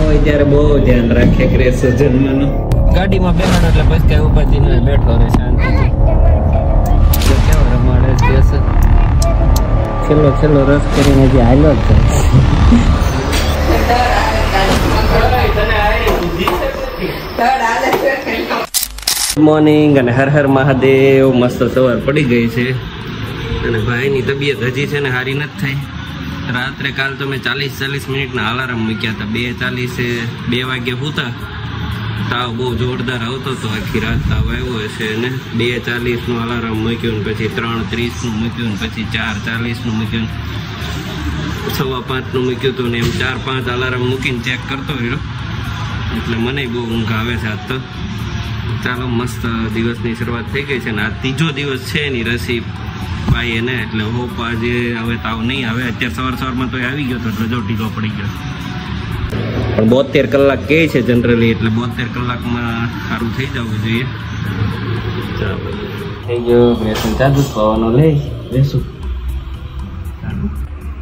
હોય ત્યારે બહુ ધ્યાન રાખે ગ્રેસો જન્મનું. ગાડીમાં બેહાડો એટલે પછી કઈ ઉપાધિ ન બેઠો રહે શાંતિથી. કેવો રમાડે છે છેલ્લો રસ કરીને જે હાલો જ મોર્નિંગ અને હર હર મહાદેવ. મસ્ત સવાર પડી ગઈ છે અને ભાઈની તબિયત હજી છે ને સારી નથી થઈ. રાત્રે કાલ તો મેં 40 મિનિટના અલાર્મ મૂક્યા હતા. 2 વાગે હુતા. તાવ બહુ જોરદાર આવતો હતો. આખી રાત તાવ આવ્યો હશે ને 2:40નું અલાર્મ મૂક્યું ને પછી 3:30નું મૂક્યું ને પછી 4:40નું મૂક્યું, 5:15નું મૂક્યું હતું ને એમ 4-5 અલાર્મ મૂકીને ચેક કરતો રહ્યો. એટલે મને બહુ ઊંઘ આવે છે આજ તો. ચાલો મસ્ત દિવસની શરૂઆત થઈ ગઈ છે ને આ ત્રીજો દિવસ છે એની રસી ભાઈ એને. એટલે હોપ આજે હવે તાવ નહીં આવે. અત્યારે સવારમાં તો આવી ગયો હતો એટલે જો ઢીલો પડી ગયો. પણ 72 કલાક કહે છે જનરલી, એટલે 72 કલાકમાં સારું થઈ જવું જોઈએ. ચાલો થઈ ગયો બેસું ચાલુ થવાનો લઈ બેસું ચાલુ.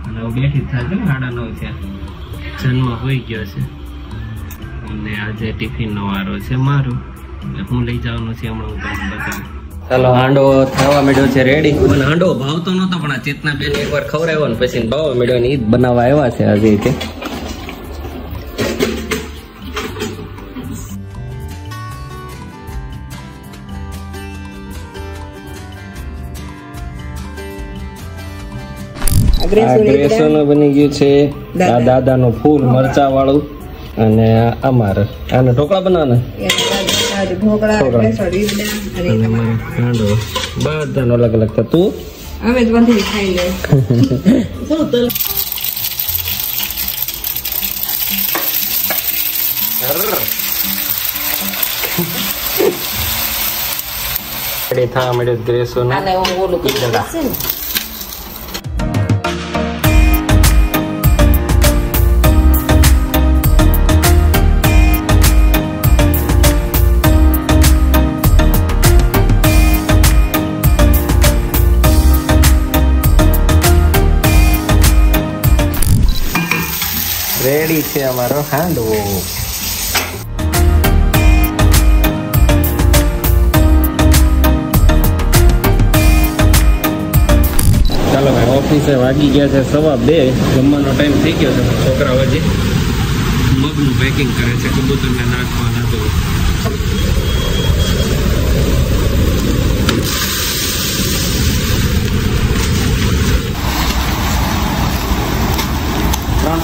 અને હવે બેઠી થાય છે ને 9:30 થયા. જન્મ હોઈ ગયો છે અને આજે ટિફિનનો વારો છે મારો. હું લઈ જવાનું છે હમણાં હું તમને બતાવું. ચાલો હાંડો થવા માંડ્યો છે રેડી. મને હાંડો ભાવતો નહોતો પણ આ ચેતના બેન એકવાર ખવડાવ્યો ને પછી ભાવવા માંડ્યો ને ઈ જ બનાવવા આવ્યા છે આજે કે. ગ્રેસોનું બની ગયું છે દાદાનું ફૂલ મરચા વાળું અને અમારે આને ઢોકળા બનાવવાના બધાનો અલગ અલગ થતું. થવા મળ્યો ગ્રેસો રેડી છે અમારો હાંડવો. ચાલો ભાઈ ઓફિસે વાગી ગયા છે 2:15. જમવાનો ટાઈમ થઈ ગયો છે. છોકરાઓ હજી મગનું પેકિંગ કરે છે કબૂતરને નાખવાના. તો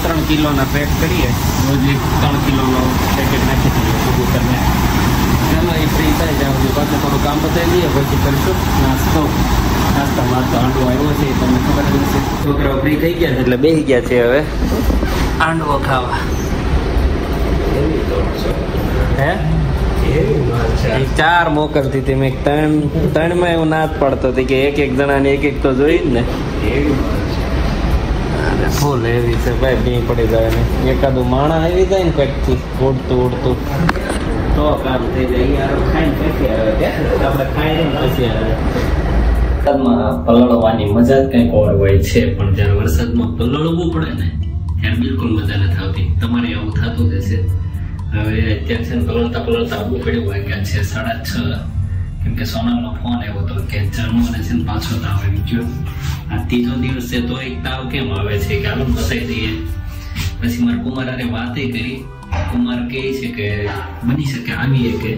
ત્રણ કિલોના પેક કરીએ. રોજ 3 કિલોનો પેકેટ નાખી દઈએ કબૂતરને. ચાલો એ ફ્રી થાય ત્યાં સુધી પાછું થોડું કામ બતાવી દઈએ પછી કરીશું નાસ્તામાં. તો હાંડવો આવ્યો છે તમને ખબર જ છે. છોકરાઓ ફ્રી થઈ ગયા છે એટલે બેસી ગયા છે હવે હાંડવો ખાવા. હે 4 મોકલતી હતી મેં. 3માં એવું ના જ પડતો હતી કે એક જણાને એક તો જોઈ જ ને. ફૂલ એવી છે ભાઈ. બી પડી જાય ને એકાદું માણા આવી જાય ને કટથી ઉડતું તો કામ થઈ જાય. ખાઈને પછી આવે આપણે ખાઈને પછી આવે. વરસાદમાં પલળવાની મજા જ કંઈક ઓર હોય છે પણ જયારે વરસાદમાં પલળવું પડે ને ત્યારે બિલકુલ મજા નથી આવતી. તમારે એવું થતું જ હશે. હવે અત્યારે છે ને પલળતા બહુ પડ્યું વાગ્યા છે 6:30. કેમ કે સોનલનો ફોન આવ્યો હતો કે જન્મને છે ને પાછો તાવ આવી ગયો. આ ત્રીજો દિવસ છે તો એક તાવ કેમ આવે છે કે આનું બતાવી દઈએ. પછી મારા કુમાર અરે વાતે કરી. કુમાર કહે છે કે બની શકે આવીએ કે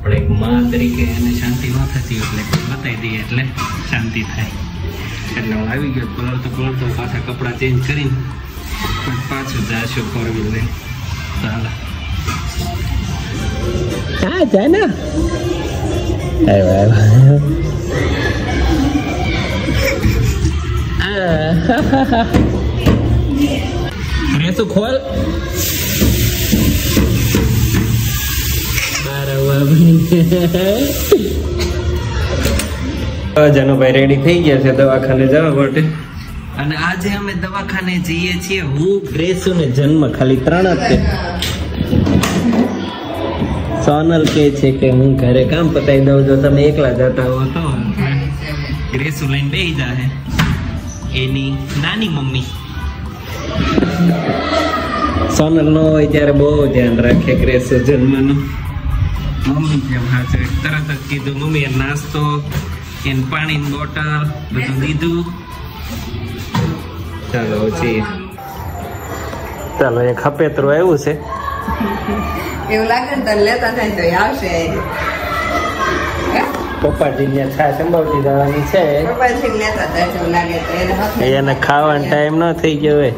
પણ એક માં તરીકે એને શાંતિ ન થતી એટલે બતાવી દઈએ એટલે શાંતિ થાય. એટલે હું આવી ગયો પલળતો પાછા કપડાં ચેન્જ કરીને પાછું જાશો 4-વ્હીલ લઈને. ચાલો હા જાય ને. રેસું ખોલ. જનુભાઈ રેડી થઈ ગયા છે દવાખાને જવા માટે. અને આજે અમે દવાખાને જઈએ છીએ. હું ગ્રેસુ ને જન્મ ખાલી 3 જ છે. સોનલ કે છે કે હું ઘરે કામ પતાવી દઉં જો તમે એકલા જતા હો તો. ગ્રેસુ લઈને બેસી જાય એની નાની મમ્મી. સોનલ નો હોય ત્યારે બહુ ધ્યાન રાખે ગ્રેસ જન્મનું. મમ્મી જેમ હાચવે. તરત જ કીધું મમ્મીએ નાસ્તો એને પાણીની બોટલ બધું દીધું. ચાલો પછી ચાલો એક હપેતરું આવ્યું છે એવું લાગે ને તને લેતા થાય તો આવશે. પપ્પાજી ને છાશ અંબાવતી જવાની છે. પપ્પાજી લેતા થાય એવું લાગે તો એને ખાવાનો ટાઈમ ન થઈ ગયો હોય.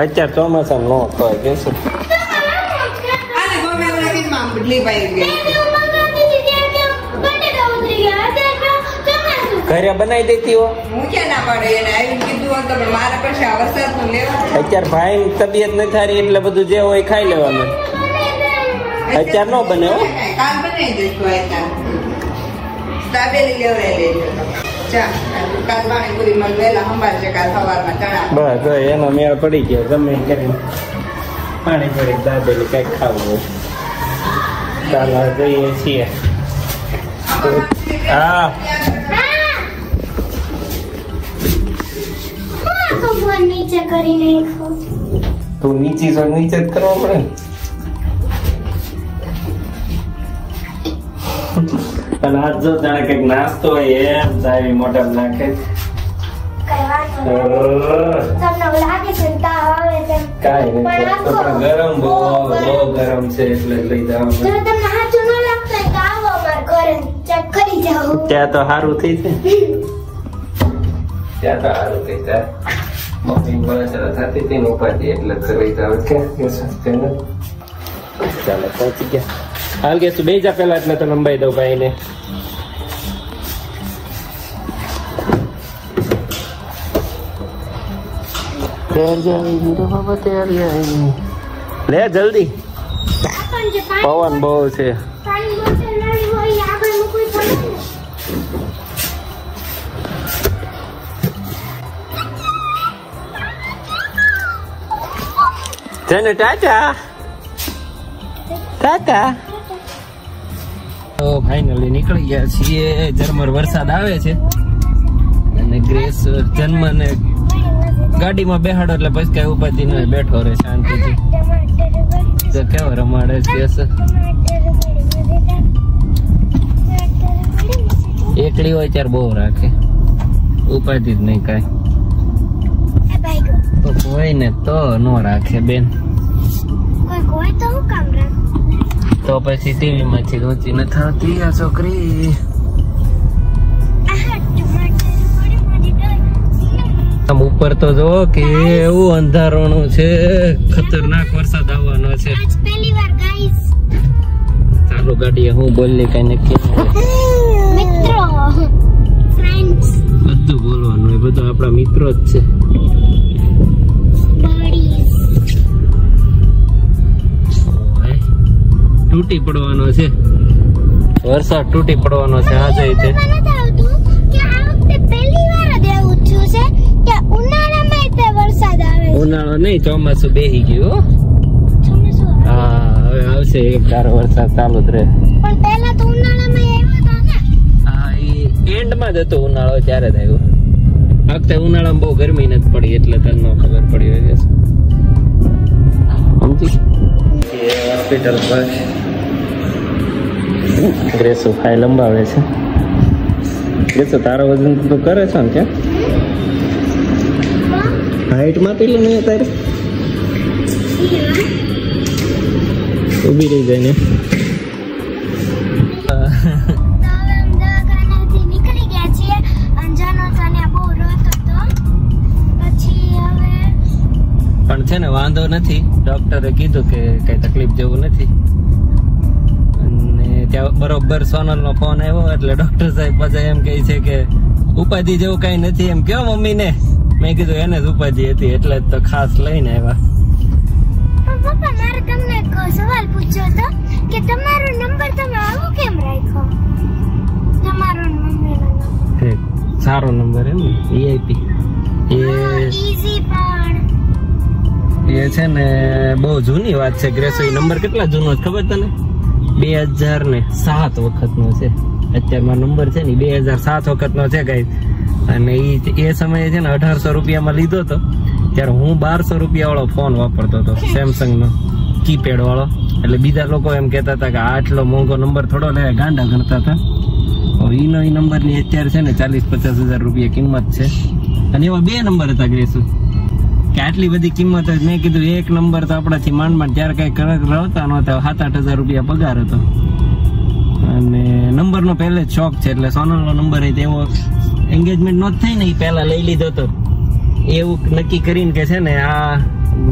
અત્યારે ચોમાસા નો હોય કે શું ઘરે બનાવી દેતી હો. હું ક્યાં ના પાડે એને આવીને કીધું હોત તો મારા પાસે આ વરસાદ નું લેવા. અત્યારે ભાઈ તબિયત નથી સારી એટલે બધું જે હોય ખાઈ લેવાનું. અત્યારે નો બને હો. કાલ બનાવી દઈશું. દાબેલી લેવડાવી લેજો. ચા કાલ પાણીપુરી માં વહેલા સંભાળશે. કાલ સવારમાં ચણા બસ એનો મેળ પડી ગયો. ગમે કરીને પાણીપુરી દાબેલી કઈક ખાવું હોય. ચાલો જઈએ છીએ. હા નીચે કરીને તું નીચે તો નીચે જ કરવો પડે. અને આજ જો જાણે કઈક નાસ્તો હોય એમ સારી મોટા નાખે. કાઈ નથી ગરમ બહુ ગરમ છે એટલે લઈ જાવ. ત્યાં તો સારું થઈ જાય. ત્યાં તો સારું થઈ જાય. મમ્મી બળતરા થતી હતી ને ઉપાધિ એટલે કરી જાવ. ચાલો પહોંચી ગયા. હાલ કે તું બે જા પેલા એટલે તો લંબાઈ દઉં ભાઈ ને. લે જલ્દી પવન બહુ છે. તને ટાટા ટાટા. તો ફાઇનલી નીકળી ગયા છીએ. ઝરમર વરસાદ આવે છે અને ગ્રેસ જન્મ ને ગાડીમાં બેહાડો એટલે પછી કઈ ઉપાધિ ન બેઠો રહે શાંતિથી. તો કેવો રમાડે છે. એકલી હોય ત્યારે બહુ રાખે. ઉપાધિ જ નહીં કઈ. હોય ને તો નો રાખે બેન. તો પછી ટીવી માંથી ઊંચી ન થતી આ છોકરી. આમ ઉપર તો જો કે એવું અંધારોણું છે. ખતરનાક વરસાદ આવવાનો છે. ચાલો ગાડી હું બોલી કઈ નક્કી બધું બોલવાનું એ બધું આપણા મિત્રો જ છે. તૂટી પડવાનો છે. વરસાદ તૂટી પડવાનો છે. આજે છે ઉનાળો નહીં ચોમાસું બેહી ગયું. હા હવે આવશે એક ધારો વરસાદ ચાલુ જ રહે. હા એ એન્ડ માં જ હતો ઉનાળો ત્યારે જ આવ્યો. આ વખતે ઉનાળામાં બહુ ગરમી નથી પડી એટલે તને ખબર પડી હોય. સમજી હોસ્પિટલ પર ગ્રેસો ફાઇલ લંબાવે છે. ગ્રેસો તારો વજન તો કરે છે ને ક્યાં હાઈટ માં પેલું નહીં તારે ઉભી રહી જાય ને. પણ છે ને વાંધો નથી. ડોક્ટરે કીધું કે કઈ તકલીફ જેવું નથી. અને ત્યાં બરોબર સોનલ નો ફોન આવ્યો એટલે ડોક્ટર સાહેબ પાછા એમ કહે છે કે ઉપાધિ જેવું કઈ નથી. એમ કયો મમ્મી ને. મેં કીધું એને જ ઉપાધિ હતી એટલે જ તો ખાસ લઈને આવ્યા. પપ્પા મારે તમને એક સવાલ પૂછ્યો હતો કે તમારો નંબર તમે આવો કેમ રાખ્યો? તમારો નંબર સારો નંબર એમ વીઆઈપી એ ઈઝી પણ એ છે ને બહુ જૂની વાત છે. ગ્રેસો એ નંબર કેટલા જૂનો છે ખબર તને? 2007 વખત નો છે. અત્યારે મારો નંબર છે ને 2007 વખત નો છે. કઈ અને એ સમયે છે ને 1800 રૂપિયામાં લીધો હતો. ત્યારે હું 1200 રૂપિયા વાળો ફોન વાપરતો હતો, સેમસંગ નો કીપેડ વાળો. એટલે બીજા લોકો એમ કહેતા હતા કે આટલો મોંઘો નંબર થોડો લે, ગાંડા ગણતા હતા. ઈનો ઈ નંબર ની અત્યારે છે ને 40-50 હજાર રૂપિયા કિંમત છે. અને એવા 2 નંબર હતા ગ્રેસુ, કે આટલી બધી કિંમત જ. મેં કીધું એક નંબર તો આપણાથી માંડ ત્યારે કઈ કણક રહેતા નહોતા, 7-8 હજાર રૂપિયા પગાર હતો. અને નંબર નો પહેલે જ શોખ છે, એટલે સોનલ નો નંબર એ એવો એન્ગેજમેન્ટ નો થાય ને એ પહેલા લઈ લીધો હતો. એવું નક્કી કરીને કે છે ને આ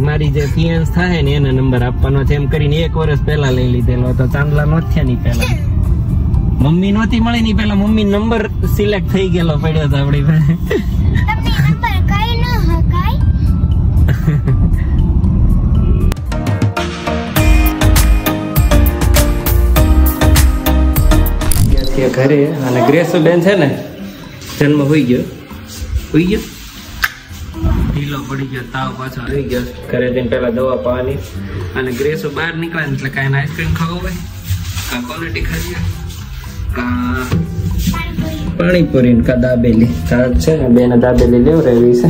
મારી જે ફિયાન્સ થાય ને એને નંબર આપવાનો છે, એમ કરીને 1 વર્ષ પહેલા લઈ લીધેલો હતો. ચાંદલા નો થયા ની પહેલા, મમ્મી નહોતી મળી ની પહેલા મમ્મી નંબર સિલેક્ટ થઈ ગયેલો પડ્યો હતો આપડી પાસે. ઘરે અને ગ્રેસુ બેન છે ને જન્મ હોઈ ગયો ઢીલો પડી ગયો, તાવ પાછો આવી ગયો. ઘરે જઈને પેલા દવા પાવાની. અને ગ્રેસુ બહાર નીકળે એટલે કાંઈ આઈસ્ક્રીમ ખાવું હોય, કા ક્વોલિટી ખાવી, કા પાણીપુરી, કા દાબેલી. છે ને બેને દાબેલી લેવડાવી છે.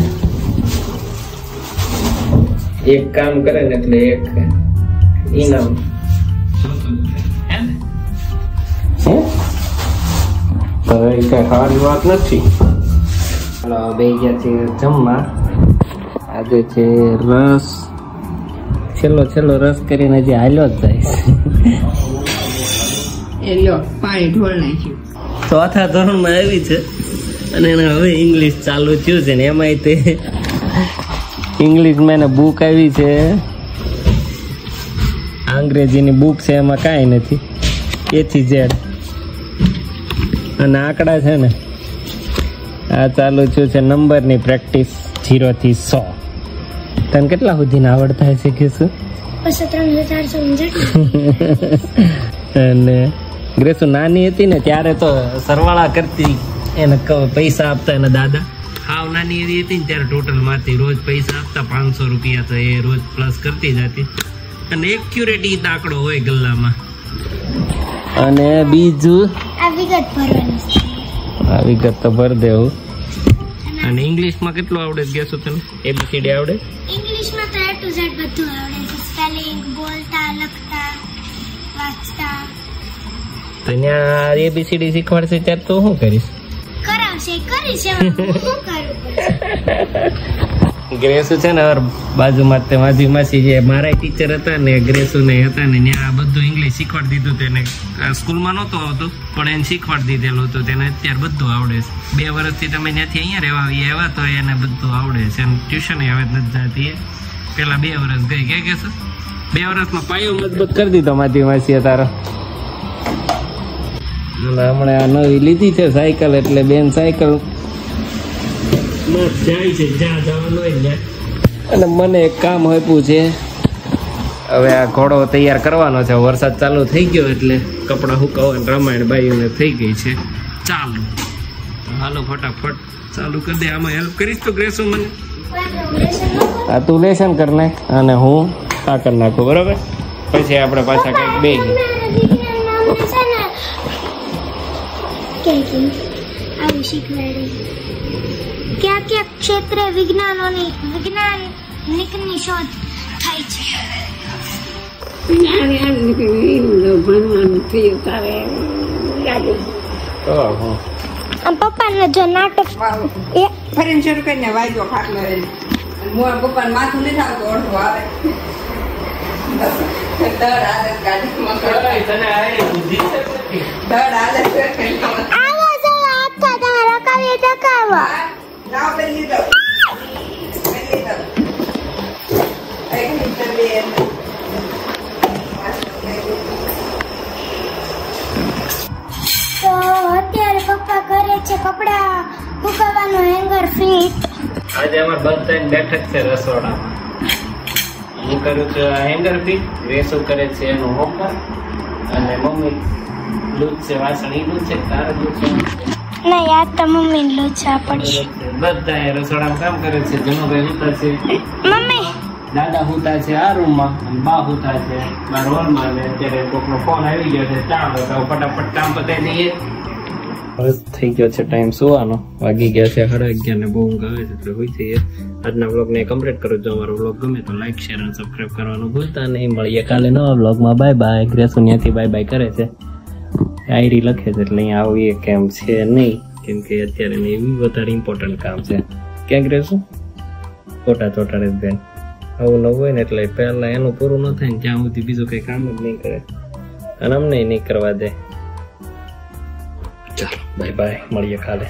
એક કામ કરે ને એટલે એક ઇનામ. કઈ સારી વાત નથી. બે ગયા છે જમવા. આજે છે રસ, છેલ્લો રસ કરીને હજી હાલ્યો જ જાય છે. પાણી ઢોળ નાખ્યું. 4થા ધોરણમાં આવી છે અને એને હવે ઇંગ્લિશ ચાલુ થયું છે ને એમાંય તે ઇંગ્લિશમાં એને બુક આવી છે, અંગ્રેજીની બુક છે, એમાં કાંઈ નથી, A થી Z. અને આંકડા છે ને આ ચાલુ થયું છે નંબરની પ્રેક્ટિસ 0 થી 100. તને કેટલા સુધીના આવડતા હશે કે શું? 3400. અને ગ્રેસુ નાની હતી ને ત્યારે તો સરવાળા કરતી, એને પૈસા આપતા એના દાદા. હાવ નાની હતી ને ત્યારે ટોટલ માંથી રોજ પૈસા આપતા 500 રૂપિયા, તો એ રોજ પ્લસ કરતી જતી. અને એક્યુરેટ આંકડો હોય ગલ્લામાં. અને બીજું આ વિગત તો ભર દેવું. અને ઇંગ્લિશમાં કેટલું આવડે ગેસો તને? ABCD આવડે? ઇંગ્લિશમાં તો A to Z બધું આવડે છે, સ્પેલિંગ, બોલતા, લખતા, વાંચતા. તો ત્યાં ABCD શીખવાડશે ત્યારે તો શું કરીશ? કરાવશે, કરીશ, શું કરું? ગ્રેસુ છે ને બાજુમાં તે માજી માસી જે મારા ટીચર હતા ને ગ્રેસુ ને હતા ને ત્યાં બધું ઇંગ્લિશ શીખવાડી દીધું. તેને સ્કૂલમાં નહોતું આવતું પણ એને શીખવાડી દીધેલું હતું. તેને અત્યારે બધું આવડે છે. 2 વર્ષથી તમે ત્યાંથી અહીંયા રહેવા આવ્યા તો એને બધું આવડે છે. ટ્યુશન હવે નથી જતી. પેલા 2 વર્ષ ગઈ કે છે 2 વર્ષમાં પાયો મજબૂત કરી દીધો માજી માસી તારો. હમણાં આ નવી લીધી છે સાયકલ, એટલે બેન સાયકલ જાય છે જ્યાં જવાનું હોય ત્યાં. અને મને એક કામ આપ્યું છે, હવે આ ઘોડો તૈયાર કરવાનો છે. વરસાદ ચાલુ થઈ ગયો એટલે કપડાં સુકાવવાની રામાયણ બાઈઓને થઈ ગઈ છે ચાલુ. હાલો ફટાફટ ચાલુ કરી દે. આમાં હેલ્પ કરીશ તો ગ્રેસુ મને? હા, તું લેશન કર નાખ અને હું આ કરી નાખું, બરાબર? પછી આપણે પાછા કંઈક બે क्या क्या क्षेत्र वैज्ञानिकની શોધ થાય છે? પપ્પાને જો નાટક ફરીને શરૂ કરીને વાગ્યો ખાટલો પપ્પાને માથું નથી આવતું, અડધું આવે. તો અત્યારે પપ્પા કરે છે કપડા સુકવવાનો હેંગર ફિટ. આજે અમાર બધાની બેઠક છે રસોડા. હું કરું છું હેંગર ફિટ, રેસુ કરે છે એનું હોમવર્ક, અને મમ્મી લૂજ છે વાસણ. ઈ લૂજ છે તારે લૂજ છે? નહીં, આ તો મમ્મી લૂછા પડી. બધા રસોડામાં કામ કરે છે. જનુભાઈ હુતા છે, મમ્મી દાદા હુતા છે આ રૂમમાં, બા હુતા છે બાર હોલમાં. ને અત્યારે કોકનો ફોન આવી ગયો છે, ચાલો તો ફટાફટ કામ પતાવી દઈએ. હવે થઈ ગયો છે ટાઈમ સુવાનો, વાગી ગયા છે 11:30 ને બહુ ઊંઘ આવે છે એટલે હોઈ જઈએ. આજના બ્લોગને કમ્પ્લીટ કરો. જો અમારો બ્લોગ ગમે તો લાઈક શેર અને સબસ્ક્રાઈબ કરવાનું ભૂલતા નહીં. મળીએ કાલે નવા બ્લોગમાં. Bye bye. ગ્રેસુ ત્યાંથી બાય બાય કરે છે, ડાયરી લખે છે એટલે અહીંયા આવીએ કેમ છે નહીં, કેમ કે અત્યારે એવી વધારે ઇમ્પોર્ટન્ટ કામ છે. ક્યાં ગ્રેસુ ફોટા ચોટાડે બેન, આવું ન હોય ને એટલે પહેલા એનું પૂરું ન થાય ને ત્યાં સુધી બીજું કઈ કામ જ નહીં કરે અને અમને નહીં કરવા દે. ચાલો બાય બાય, મળીએ કાલે.